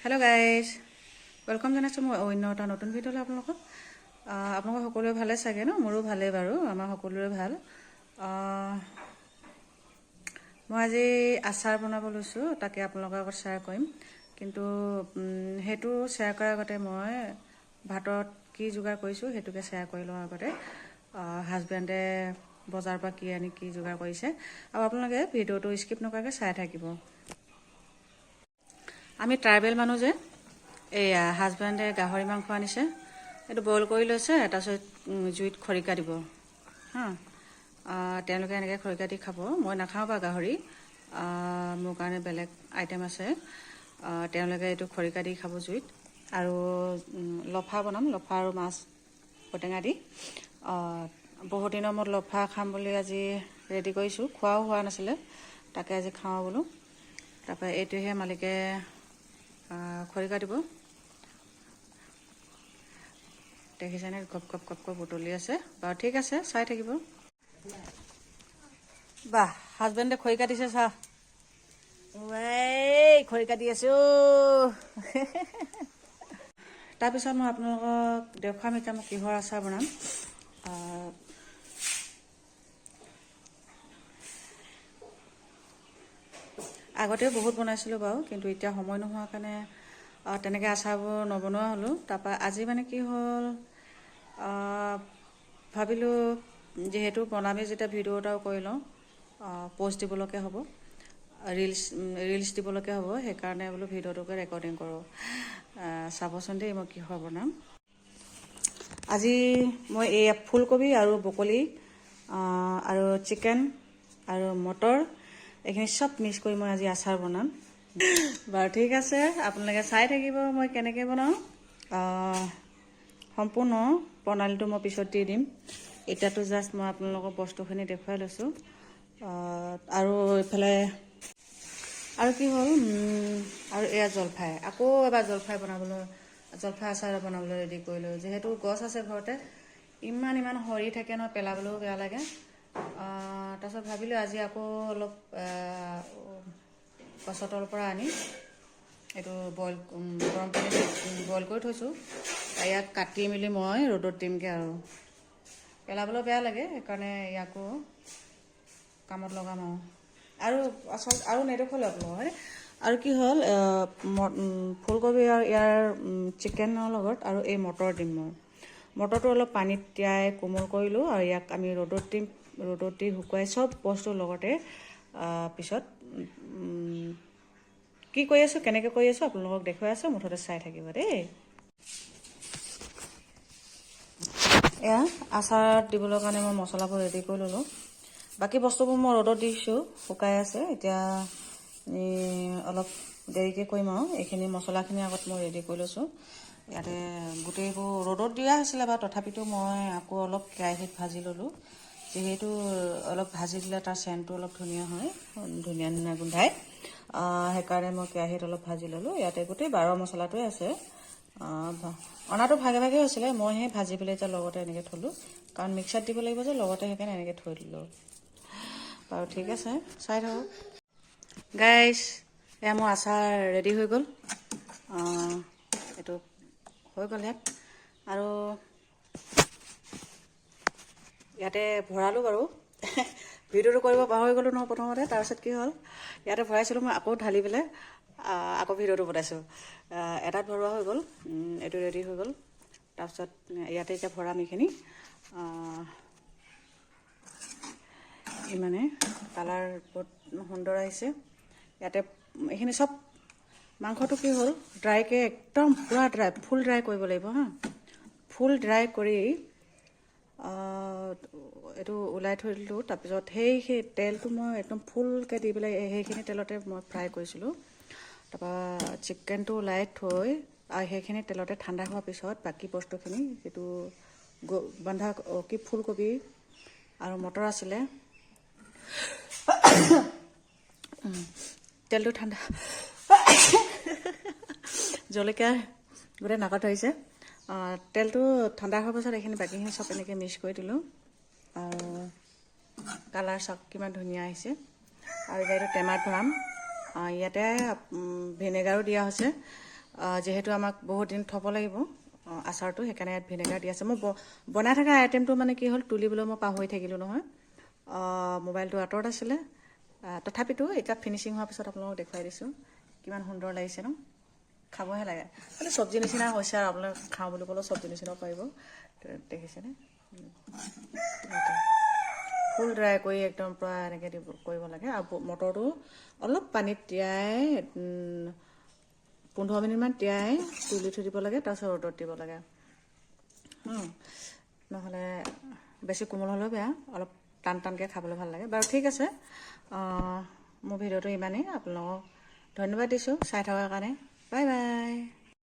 Hello' guys, welcome জনাইছোঁ মই অন্য এটা নতুন ভিডিঅ'লৈ আপোনালোকক। আপোনালোকৰ সকলোৱে ভালে চাগে ন? মোৰো ভালেই বাৰু, আমাৰ সকলোৰে ভাল। মই আজি আচাৰ বনাব লৈছোঁ, তাকে আপোনালোকৰ আগত শ্বেয়াৰ কৰিম। কিন্তু সেইটো শ্বেয়াৰ কৰাৰ আগতে মই ভাতত কি যোগাৰ কৰিছোঁ সেইটোকে শ্বেয়াৰ কৰি লওঁ আগতে। হাজবেণ্ডে বজাৰৰ পৰা কি যোগাৰ কৰিছে, আৰু আপোনালোকে ভিডিঅ'টো স্কিপ নকৰাকৈ চাই থাকিব। আমি ট্ৰাইবেল মানুহ যে, এয়া হাজবেণ্ডে গাহৰি মাংস আনিছে, এইটো বইল কৰি লৈছে, তাৰপিছত জুইত খৰিকা দিব হা। তেওঁলোকে এনেকৈ খৰিকা দি খাব, মই নাখাওঁ বা গাহৰি, মোৰ কাৰণে বেলেগ আইটেম আছে। তেওঁলোকে এইটো খৰিকা দি খাব জুইত। আৰু লফা বনাম, লফা আৰু মাছ ঔটেঙা দি। বহুত দিনৰ মূৰত লফা খাম বুলি আজি ৰেডি কৰিছোঁ, খোৱাও হোৱা নাছিলে, তাকে আজি খাওঁ বোলো। তাৰপৰা এইটোহে মালিকে খৰিকা দিব, দেখিছেনে গপ গপ বুটলি আছে বাৰু। ঠিক আছে, চাই থাকিব। বাহ, হাজবেণ্ডে খৰিকা দিছে, চা খৰিকা দি আছে অ'। তাৰপিছত মই আপোনালোকক দেখুৱাম এতিয়া মই কিহৰ আচাৰ বনাম। আগতেও বহুত বনাইছিলোঁ বাৰু, কিন্তু এতিয়া সময় নোহোৱাৰ কাৰণে তেনেকৈ আচাৰবোৰ নবনোৱা হ'লোঁ। তাৰপৰা আজি মানে কি হ'ল, ভাবিলোঁ যিহেতু বনামেই যেতিয়া ভিডিঅ' এটাও কৰি লওঁ, পষ্ট দিবলৈকে হ'ব, ৰিলছ দিবলৈকে হ'ব, সেইকাৰণে বোলো ভিডিঅ'টোকে ৰেকৰ্ডিং কৰোঁ। চাবচোন দেই মই কিহৰ বনাম। আজি মই এই ফুলকবি আৰু ব্ৰকলি আৰু চিকেন আৰু মটৰ, এইখিনি চব মিক্স কৰি মই আজি আচাৰ বনাম বাৰু। ঠিক আছে, আপোনালোকে চাই থাকিব মই কেনেকৈ বনাওঁ। সম্পূৰ্ণ প্ৰণালীটো মই পিছত দি দিম, এতিয়াতো জাষ্ট মই আপোনালোকক বস্তুখিনি দেখুৱাই লৈছোঁ। আৰু এইফালে আৰু কি হ'ল, আৰু এয়া জলফাই, আকৌ এবাৰ জলফাই আচাৰ বনাবলৈ ৰেডি কৰিলোঁ। যিহেতু গছ আছে ঘৰতে, ইমান সৰি থাকে ন, পেলাবলৈও বেয়া লাগে। তাৰপিছত ভাবিলোঁ আজি আকৌ অলপ গছৰ তলৰ পৰা আনি এইটো গৰম পানীত বইল কৰি থৈছোঁ। ইয়াক কাটি মেলি মই ৰ'দত দিমগৈ, আৰু পেলাবলৈ বেয়া লাগে, সেইকাৰণে ইয়াকো কামত লগাম। আৰু আচলতে আৰু নেদেখুৱালোঁ আপোনালোকক হয়। আৰু কি হ'ল, ফুলকবি আৰু ইয়াৰ চিকেনৰ লগত আৰু এই মটৰ দিম মই। মটৰটো অলপ পানীত তিয়াই কোমল কৰিলোঁ, আৰু ইয়াক আমি ৰ'দত দিম। ৰ'দত দি শুকুৱাই চব বস্তুৰ লগতে পিছত কি কৰি আছোঁ, কেনেকৈ কৰি আছোঁ আপোনালোকক দেখুৱাই আছোঁ, মুঠতে চাই থাকিব দেই। এয়া আচাৰত দিবলৈ কাৰণে মই মছলাবোৰ ৰেডি কৰি ল'লোঁ। বাকী বস্তুবোৰ মই ৰ'দত দিছোঁ, শুকাই আছে। এতিয়া অলপ দেৰিকৈ কৰিম আৰু এইখিনি মছলাখিনি আগত মই ৰেডি কৰি লৈছোঁ। ইয়াতে গোটেইবোৰ ৰ'দত দিয়া হৈছিলে বাৰু, তথাপিতো মই আকৌ অলপ কেৰাহীত ভাজি ল'লোঁ। যিহেতু অলপ ভাজি দিলে তাৰ চেণ্টটো অলপ ধুনীয়া হয়, ধুনীয়া গোন্ধাই। সেইকাৰণে মই কেৰাহীত অলপ ভাজি ল'লোঁ। ইয়াতে গোটেই 12 মছলাটোৱে আছে। অনাটো ভাগে ভাগে হৈছিলে, মইহে ভাজি পেলাই এতিয়া লগতে এনেকৈ থলোঁ, কাৰণ মিক্সাৰত দিব লাগিব যে, লগতে সেইকাৰণে এনেকৈ থৈ দিলোঁ বাৰু। ঠিক আছে, চাই থাকক গাইজ। এয়া মোৰ আচাৰ ৰেডি হৈ গ'ল, এইটো হৈ গ'ল ইয়াত। আৰু ইয়াতে ভৰালোঁ বাৰু, ভিডিঅ'টো কৰিব পাহৰি গ'লোঁ নহয় প্ৰথমতে। তাৰপিছত কি হ'ল, ইয়াতে ভৰাইছিলোঁ মই, আকৌ ঢালি পেলাই আকৌ ভিডিঅ'টো বনাইছোঁ। এটাত ভৰোৱা হৈ গ'ল, এইটো ৰেডি হৈ গ'ল। তাৰপিছত ইয়াতে এতিয়া ভৰাম এইখিনি। ইমানে কালাৰ বহুত সুন্দৰ আহিছে। ইয়াতে এইখিনি চব মাংসটো কি হ'ল, ড্ৰাইকৈ একদম পূৰা ড্ৰাই, ফুল ড্ৰাই কৰিব লাগিব হা। ফুল ড্ৰাই কৰি এইটো ওলাই থৈ দিলোঁ। তাৰপিছত সেই তেলটো মই একদম ফুলকৈ দি পেলাই সেইখিনি তেলতে মই ফ্ৰাই কৰিছিলোঁ। তাৰপৰা চিকেনটো ওলাই থৈ সেইখিনি তেলতে ঠাণ্ডা হোৱাৰ পিছত বাকী বস্তুখিনি, যিটো ফুলকবি আৰু মটৰ আছিলে, তেলটো ঠাণ্ডা জলকীয়া গোটেই নাকত ধৰিছে। তেলটো ঠাণ্ডা হোৱাৰ পাছত এইখিনি বাকীখিনি চব এনেকৈ মিক্স কৰি দিলোঁ। আৰু কালাৰ চাওক কিমান ধুনীয়া আহিছে। আৰু এতিয়া এইটো টেমাত ভৰাম। ইয়াতে ভিনেগাৰো দিয়া হৈছে, যিহেতু আমাক বহুত দিন থ'ব লাগিব আচাৰটো, সেইকাৰণে ইয়াত ভিনেগাৰ দি আছে। মই বনাই থকা আইটেমটো মানে কি হ'ল, তুলিবলৈ মই পাহৰি থাকিলোঁ নহয়, মোবাইলটো আঁতৰত আছিলে। তথাপিতো এতিয়া ফিনিচিং হোৱাৰ পিছত আপোনালোকক দেখুৱাই দিছোঁ, কিমান সুন্দৰ লাগিছে ন, খাবহে লাগে। খালি চব্জি নিচিনা হৈছে আৰু আপোনালোকে খাওঁ বুলি ক'লেও চব্জি নিচিনাও পাৰিব, দেখিছেনে? ফুল ড্ৰাই কৰি একদম পূৰা এনেকৈ কৰিব লাগে। আৰু মটৰটো অলপ পানীত তিয়াই 15 মিনিটমান তিয়াই তুলি থৈ দিব লাগে, তাৰপিছত ৰ'দত দিব লাগে। নহ'লে বেছি কোমল হ'লেও বেয়া, অলপ টান টানকৈ খাবলৈ ভাল লাগে। বাৰু ঠিক আছে, মোৰ ভিডিঅ'টো ইমানেই। আপোনালোকক ধন্যবাদ দিছোঁ চাই থকাৰ কাৰণে। Bye bye.